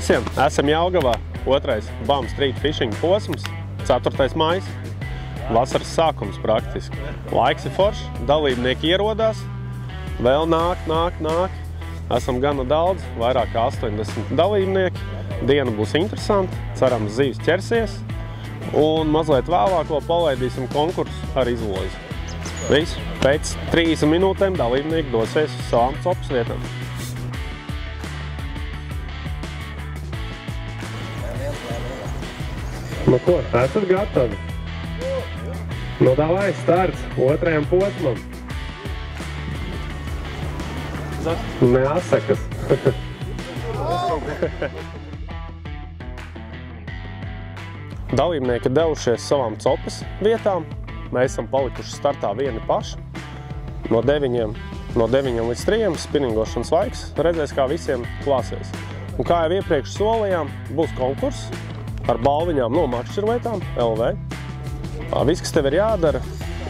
visiem! Esam Jelgavā, 2. BAM Street Fishing posms, 4. maijs. Vasaras sākums praktiski. Laiks ir foršs, dalībnieki ierodās, vēl nāk. Esam gana daudz, vairāk kā 80 dalībnieki. Diena būs interesanta, cerams zīves ķersies. Un mazliet vēlāk vēl palaidīsim konkursu ar izlozi. Viss, pēc 30 minūtēm dalībnieki dosies uz savām copas vietām. Nu ko, esat gatavi? Nu davai, starts 2. posmam. Neasakas. Dalībnieki devušies savām copas vietām. Mēs esam palikuši startā vieni paši. No 9 līdz 3 spinningošanas laiks. Redzēs, kā visiem klāsies. Un kā jau iepriekš solījām, būs konkurss ar balviņām no makšķerlietām LV. Viss, kas tev ir jādara,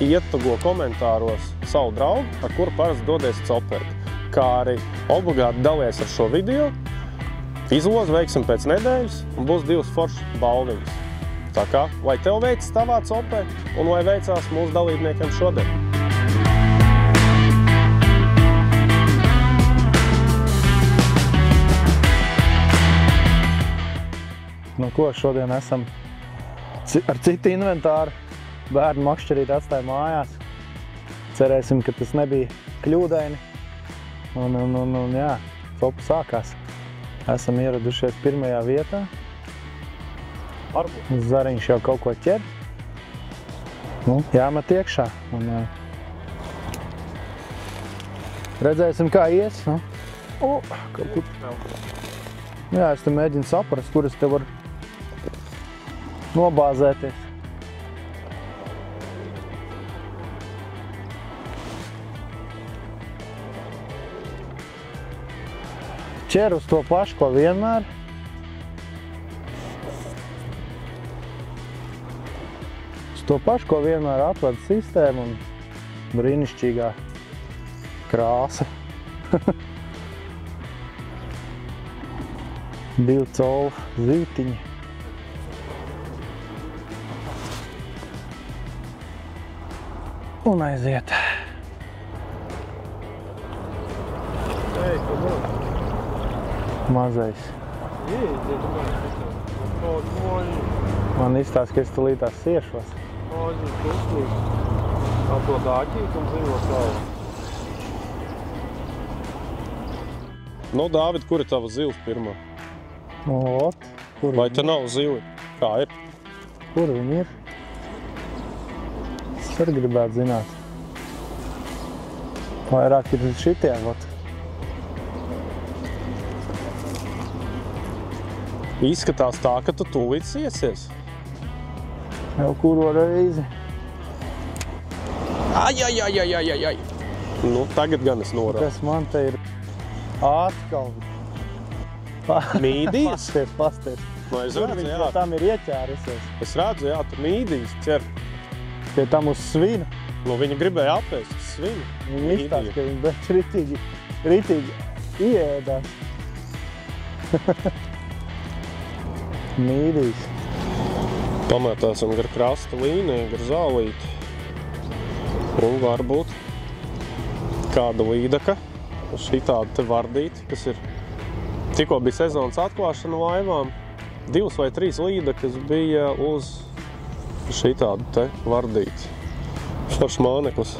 ietugo komentāros savu draugu, ar kuru parasti dodies copēt. Kā arī obligāti dalies ar šo video. Izlozi veiksim pēc nedēļas un būs 2 foršas balviņas. Tā kā, lai tev veicas tavā copē un lai veicās mūsu dalībniekiem šodien. Nu ko, šodien esam ar citu inventāru. Bērnu makšķerīti atstāja mājās. Cerēsim, ka tas nebija kļūdaini. Un jā, copa sākās. Esam ieradušies pirmajā vietā. Zariņš jau kaut ko ķer. Nu, jāmet iekšā. Un, redzēsim, kā ies. Nu. Kaut kur. Jā, es te mēģinu saprast, kur es te varu nobāzēties. Ķer uz to pašu, ko vienmēr. Uz to pašu, ko vienmēr atvada sistēma un brīnišķīgā krāsa. 2 colu zītiņi. Un aiziet. Mazais. Man izstāsta, ka es tulītās siešos. Nu, Dāvid, kur ir tava zivs pirmā? Vai te nav zivi? Kā ir? Kur viņi ir? Es arī gribētu zināt. Vairāk ir šitie, vot. Izskatās tā, ka tu tūlīt iesies. Jau kuro reizi. Ai. Nu, tagad gan es norādu. Kas man te ir atkal? Mīdīs? Pasties. Nu, es redzu, jā. Pie tam ir ieķērusies. Es redzu, jā, tu mīdīs ķer. Pie tam uz svinu. Nu, viņa gribēja apēst uz svinu. Viņa izstāsta, ka viņa beidz ritīgi ieēdās. Mīdīs. Pamētāsim gar krasta līniju, gar zālīti. Un varbūt kāda līdaka, šitāda te vardīti, kas ir tikko bija sezonas atklāšana laivām. 2 vai 3 līdakas bija uz šitādu te vardīti. Foršs māneklis.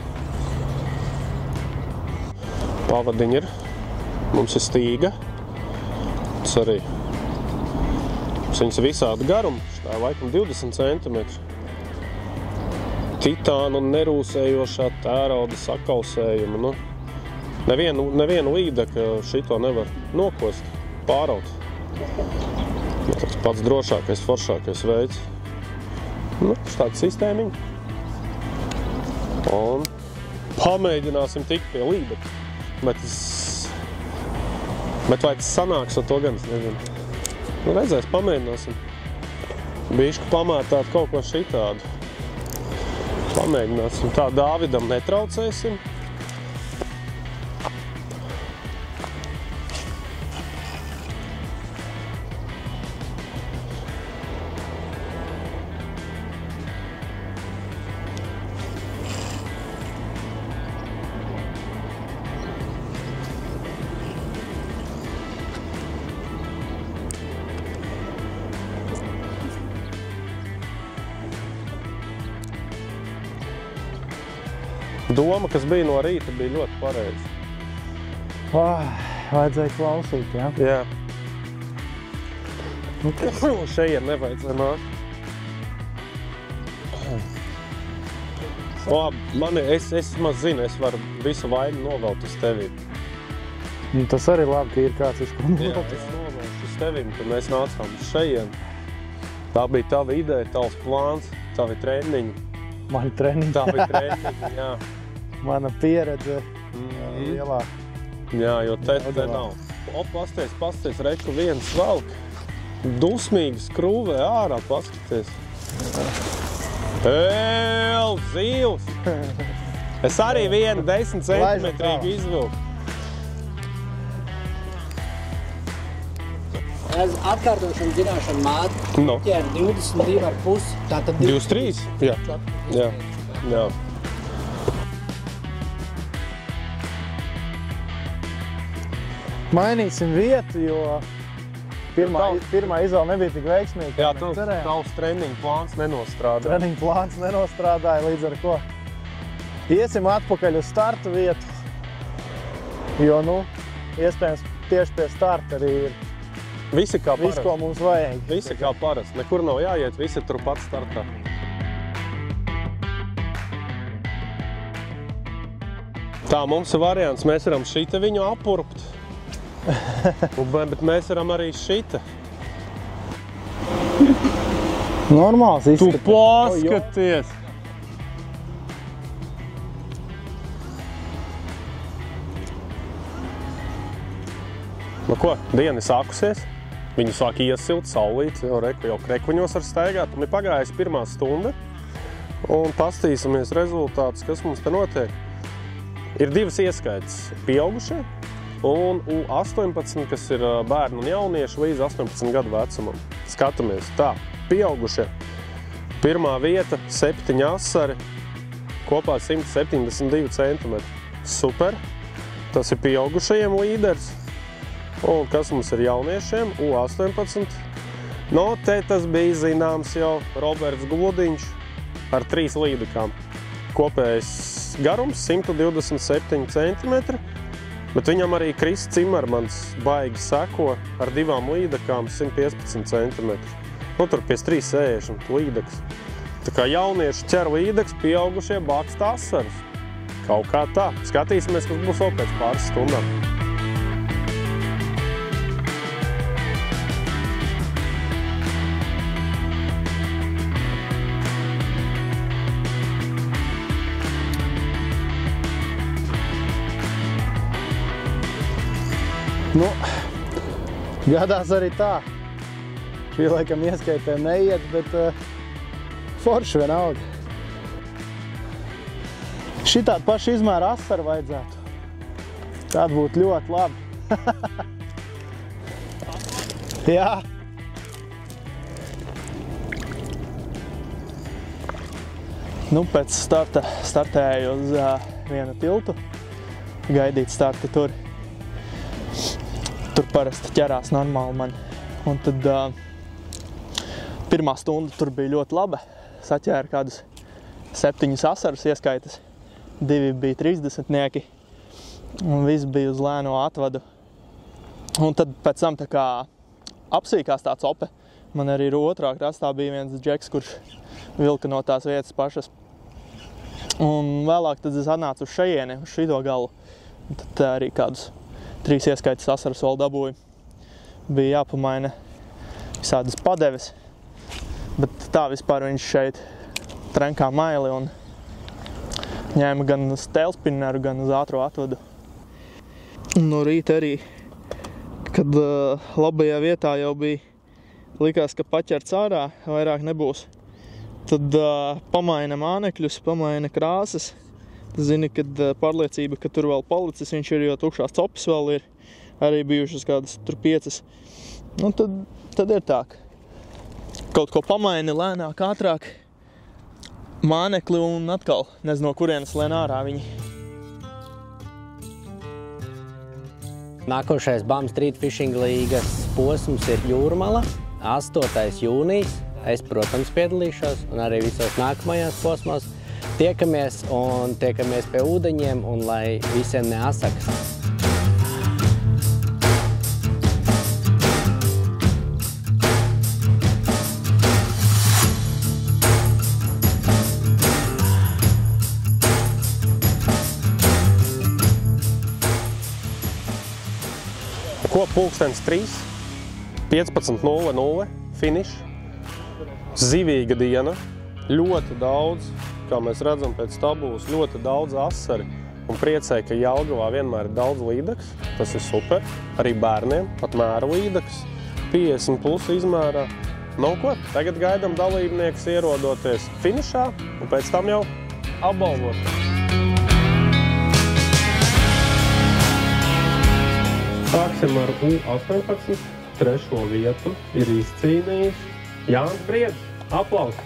Pavadiņi ir. Mums ir stīga. Tas arī. Viņas visādi garumu, tā ir laikam 20 cm. Titāna un nerūsējošā tērauda sakausējuma. Nu, nevienu līdaka šito nevar nokost, pāraut. Tas pats drošākais, foršākais veids. Nu, štāda sistēmiņa. Un pamēģināsim tikt pie līdaka. Bet vai tas sanāks, ar to gan es nezinu. Nu, redzēs, pamēģināsim. Bišķi pamētāt kaut ko šitādu. Pamēģināsim. Tā Dāvidam netraucēsim. Doma, kas bija no rīta, bija ļoti pareiza. Vajadzēja klausīt, jā? Jā. Šeit nevajadzēja nākt. Es maz zinu, es varu visu vainu novelt uz tevi. Tas arī labi, ka ir kāds uz ko novelt. Jā, es novelšu uz tevim, kad mēs nācām uz šeit. Tā bija tava ideja, tavs plāns, tavi treniņi. Mani treniņi. Tā bija treniņi, jā. Mana pieredze lielā. Jā, jo te nav. Pasties, reku viens valk. Dusmīgi skrūvē ārā, paskaties. Zivs! Es arī vienu 10 centimetrīgu izvilku. Atkārtošana, zināšana māte, ķēra 22,5. Tātad 23? Jā. Mainīsim vietu, jo pirmā izvēle nebija tik veiksmīga. Jā, tavs treniņu plāns nenostrādāja. Treniņu plāns nenostrādāja, līdz ar ko iesim atpakaļ uz startu vietu, jo, iespējams, tieši pie starta arī ir Visi kā parasti. Viss, ko mums vajag. Visi kā parasti. Nekur nav jāiet, visi turpat startā. Tā, mums ir variants, mēs varam šita viņu apurpt. Bet mēs varam arī šita. Normāls izskatās. Tu paskaties! Ko, diena ir sākusies. Viņu sāk iesilt saulītes, jau krekviņos var staigāt. Un ir pagājis pirmā stunda. Un pastīsimies rezultātus, kas mums te notiek. Ir divas ieskaitas pieaugušie un U18, kas ir bērni un jaunieši līdz 18 gadu vecumam. Skatāmies. Tā, pieaugušie. Pirmā vieta, 7 asari, kopā 172 cm. Super. Tas ir pieaugušajiem līderis. Un kas mums ir jauniešiem? U18. Te tas bija zināms jau Roberts Gludiņš ar 3 līdekām. Kopējais garums 127 cm, bet viņam arī Kris Cimermans baigi seko ar 2 līdekām 115 cm. Tur pie 360 līdeks. Tā kā jaunieši ķer līdeks, pieaugušie bakst asaras. Kaut kā tā. Skatīsimies, kas būs vēl pēc pāris stundām. Gadās arī tā. Šī laikam ieskaitē neiet, bet forši vienalga. Šitādu pašu izmēru asaru vajadzētu. Tāda būtu ļoti labi. Jā. Pēc starta startēju uz vienu tiltu. Gaidīt starta tur. Tur parasti ķerās normāli man. Un tad pirmā stunda tur bija ļoti laba. Saķēra kādus 7 asarus ieskaitas. 2 bija 30-nieki. Un viss bija uz lēno atvadu. Un tad pēc tam tā kā apsīkās tā cope. Man arī ir otrā krastā bija viens džeks, kurš vilka no tās vietas pašas. Un vēlāk tad es atnācu uz šajieni, uz šito galu. Un tad arī kādus 3 ieskaitas asaras vēl dabūju. Bija jāpamaina visādas padeves, bet tā vispār viņš šeit trenkā maili un ņēma gan uz tēlspinneru, gan uz ātro atvadu. No rīta arī, kad labajā vietā jau bija, likās, ka paķerts ārā, vairāk nebūs. Tad pamaina mānekļus, pamaina krāsas. Zini, kad pārliecība, ka tur vēl palicis, viņš ir, jo tukšās copes vēl ir arī bijušas kādas tur 5. Tad ir tā, kaut ko pamaini lēnāk, ātrāk, mānekli un atkal nezinu, no kurienes lien ārā viņi. Nākošais BAM Street Fishing līgas posms ir Jūrmala, 8. jūnijas. Es, protams, piedalīšos un arī visos nākamajās posmos. Tiekamies pie ūdeņiem un lai visiem neasakas. Ko pulkstens 3, 15:00 finiš. Zivīga diena, ļoti daudz, kā mēs redzam pēc tabulas, ļoti daudz asari un priecē, ka Jelgavā vienmēr ir daudz līdeks. Tas ir super. Arī bērniem, pat mēra līdeks, 50+ izmērā. Nu ko, tagad gaidam dalībniekus ierodoties finišā un pēc tam jau apbalvošanu. Sāksim ar U18, 3. vietu ir izcīnījis Jānis Briedis. Aplausi!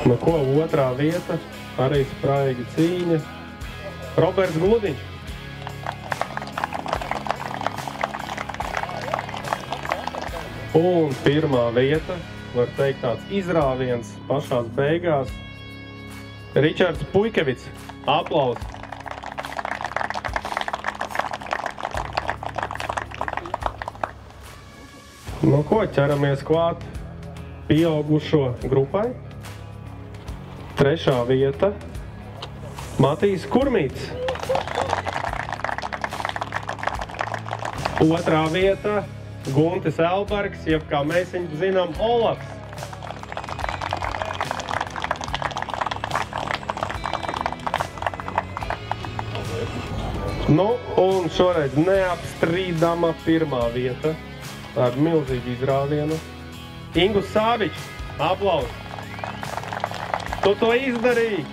Nu ko, 2. vieta, arī spraiga cīņa, Roberts Gludiņš. Un 1. vieta, var teikt tāds izrāviens pašās beigās, Ričards Puikevits. Aplausi! Nu ko, ķeramies klāt pieaugušo grupai. 3. vieta, Matīs Kurmīts. 2. vieta, Guntis Elbergs, jeb kā mēs viņu zinām, Olafs. Nu, un šoreiz neapstrīdama 1. vieta ar milzīgu izrāvienu. Ingus Sāvičs, aplausi! Tu to izdarīji!